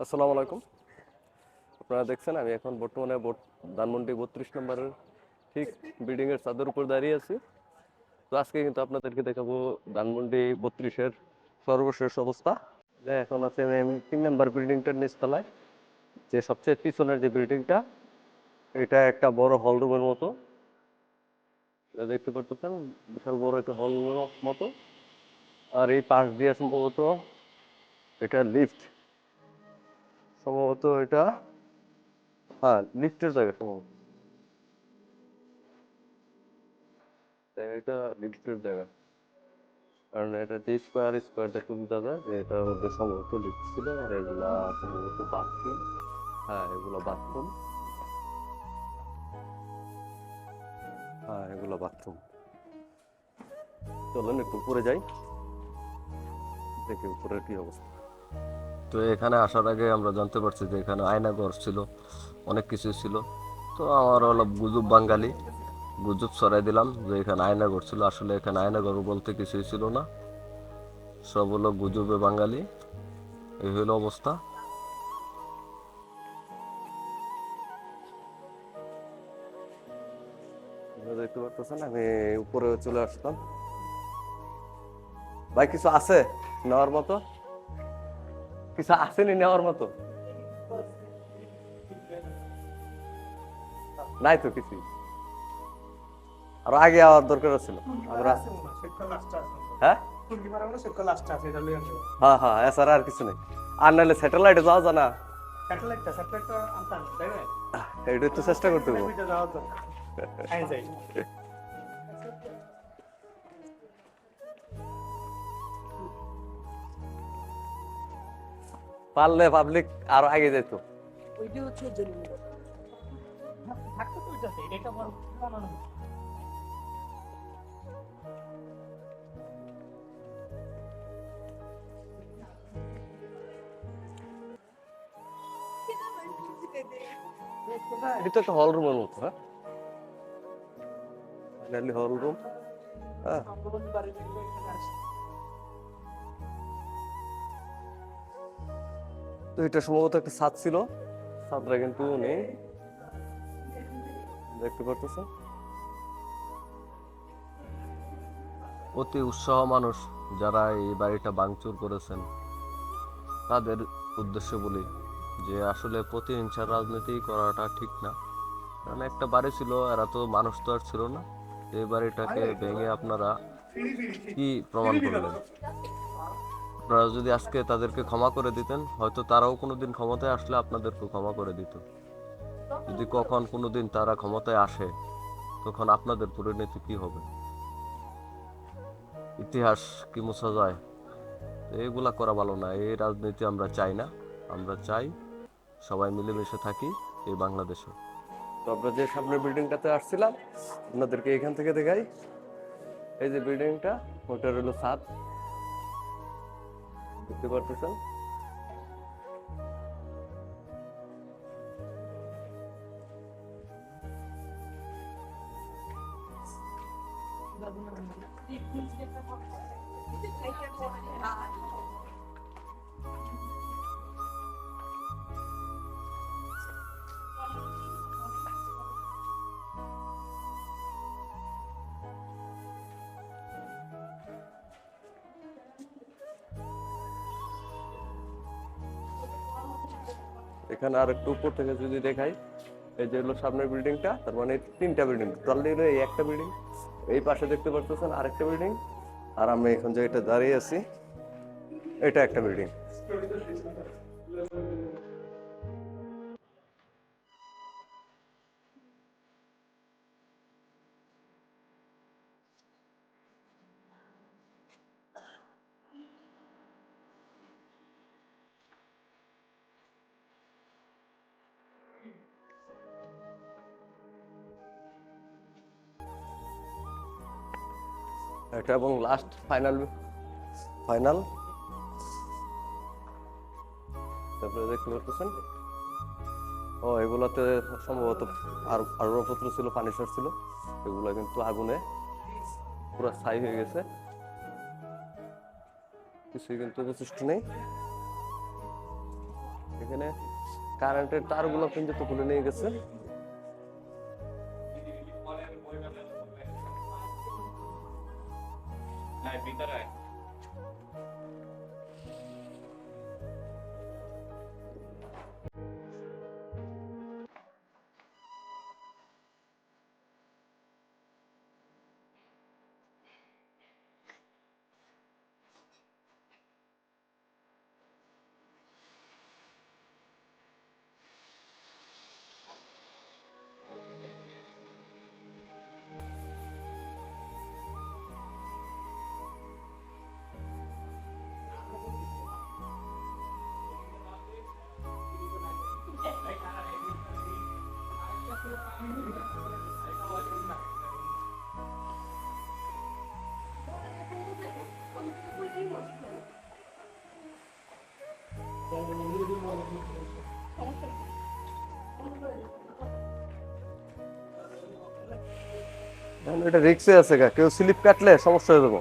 আসসালামু আলাইকুম। আপনারা দেখছেন আমি এখন বর্তমানে ধানমন্ডি 32 নম্বরের ঠিক বিল্ডিং এর ছাদের উপর দাঁড়িয়ে আছি। তো আজকে কিন্তু আপনাদেরকে দেখাবো ধানমন্ডি 32-এর সর্বশেষ অবস্থা। এখন আছে আমি 3 নম্বর বিল্ডিংটার নিচতলায়, যে সবচেয়ে পিছনের যে বিল্ডিংটা, এটা একটা বড় হল রুমের মতো। এটা দেখতে পাচ্ছেন, বিশাল বড় একটা হল রুমের মতো। আর এই পাশ দিয়ে সম্ভবত এটা লিফট, সম্ভবত এটা, হ্যাঁ লিফটের জায়গা সম্ভবত। এটা লিফটের জায়গা, কারণ এটা যে স্কোয়ার স্কোয়ার দেখতে বোঝা যায় যে এটা মধ্যে সম্ভবত লিফট ছিল। আর এগুলা সম্ভবত বাথরুম। হ্যাঁ এগুলো বাথরুম। হ্যাঁ এগুলো বাথরুম। চলুন একটু উপরে যাই, দেখি উপরের কি অবস্থা। তো এখানে আসার আগে আমরা জানতে পারছি যে এখানে আয়নাঘর ছিল, অনেক কিছু ছিল। তো আমার হলো গুজব বাঙালি, গুজব ছড়াই দিলাম যে এখানে আয়নাঘর ছিল। আসলে এখানে আয়নাঘর বলতে কিছুই ছিল না, সব হলো গুজবে বাঙালি। এই হলো অবস্থা। দেখতে পারতেছেন আমি উপরে চলে আসলাম। ভাই কিছু আছে নেওয়ার মতো? কিছু আসেনি নেওয়ার মতো? নাই তো কিছু, আর আগে আওয়ার দরকার ছিল। আমরা হ্যাঁ হ্যাঁ হ্যাঁ এছাড়া আর কিছু নেই। আর নাহলে স্যাটেলাইটে যাওয়া যায় না, এটা একটু চেষ্টা করতে হবে। পারলে পাবলিক আরো আগে যেত। এটা তো একটা হল রুমের মতো। হ্যাঁ হল রুম। হ্যাঁ তো এটা সম্ভবত একটা ছাদ ছিল, ছাদটা কিন্তু নেই, দেখতে পারতেছেন। অতি উৎসাহ মানুষ যারা এই বাড়িটা ভাঙচুর করেছেন, তাদের উদ্দেশ্য বলি যে আসলে প্রতিহিংসার রাজনীতি করাটা ঠিক না। কারণ একটা বাড়ি ছিল, এরা তো মানুষ তো আর ছিল না। এই বাড়িটাকে ভেঙে আপনারা কি প্রমাণ করলেন? আপনারা যদি আজকে তাদেরকে ক্ষমা করে দিতেন, হয়তো তারাও কোনোদিন ক্ষমতায় আসলে আপনাদেরকে ক্ষমা করে দিত। যদি কখন কোনোদিন তারা ক্ষমতায় আসে, তখন আপনাদের পরিণতি কি হবে? ইতিহাস কি মোছা যায়? এগুলা করা ভালো না। এই রাজনীতি আমরা চাই না। আমরা চাই সবাই মিলেমিশে থাকি এই বাংলাদেশে। তো আমরা যে সামনের বিল্ডিংটাতে আসছিলাম, আপনাদেরকে এখান থেকে দেখাই। এই যে বিল্ডিংটা, ওটার হলো ছাদ, দেখতে পারতেছেন। এখানে আর একটু উপর থেকে যদি দেখাই, এই যে হলো সামনের বিল্ডিংটা, তার মানে তিনটা বিল্ডিং টোটালি হলো এই একটা বিল্ডিং। এই পাশে দেখতে পারতেছেন আরেকটা বিল্ডিং, আর আমরা এখন যে এটা দাঁড়িয়ে আছি, এটা একটা বিল্ডিং। এটা এবং লাস্ট ফাইনাল ফাইনাল তারপরে দেখতে পাচ্ছেন। ও এগুলাতে সম্ভবত আর আসবাবপত্র ছিল, ফার্নিচার ছিল, এগুলা কিন্তু আগুনে পুরো ছাই হয়ে গেছে, কিছুই কিন্তু অবশিষ্ট নেই। এখানে কারেন্টের তারগুলো কিন্তু তো খুলে নিয়ে গেছে। এটা রিক্সে আছে, কেউ স্লিপ কাটলে সমস্যা হয়ে যাবো।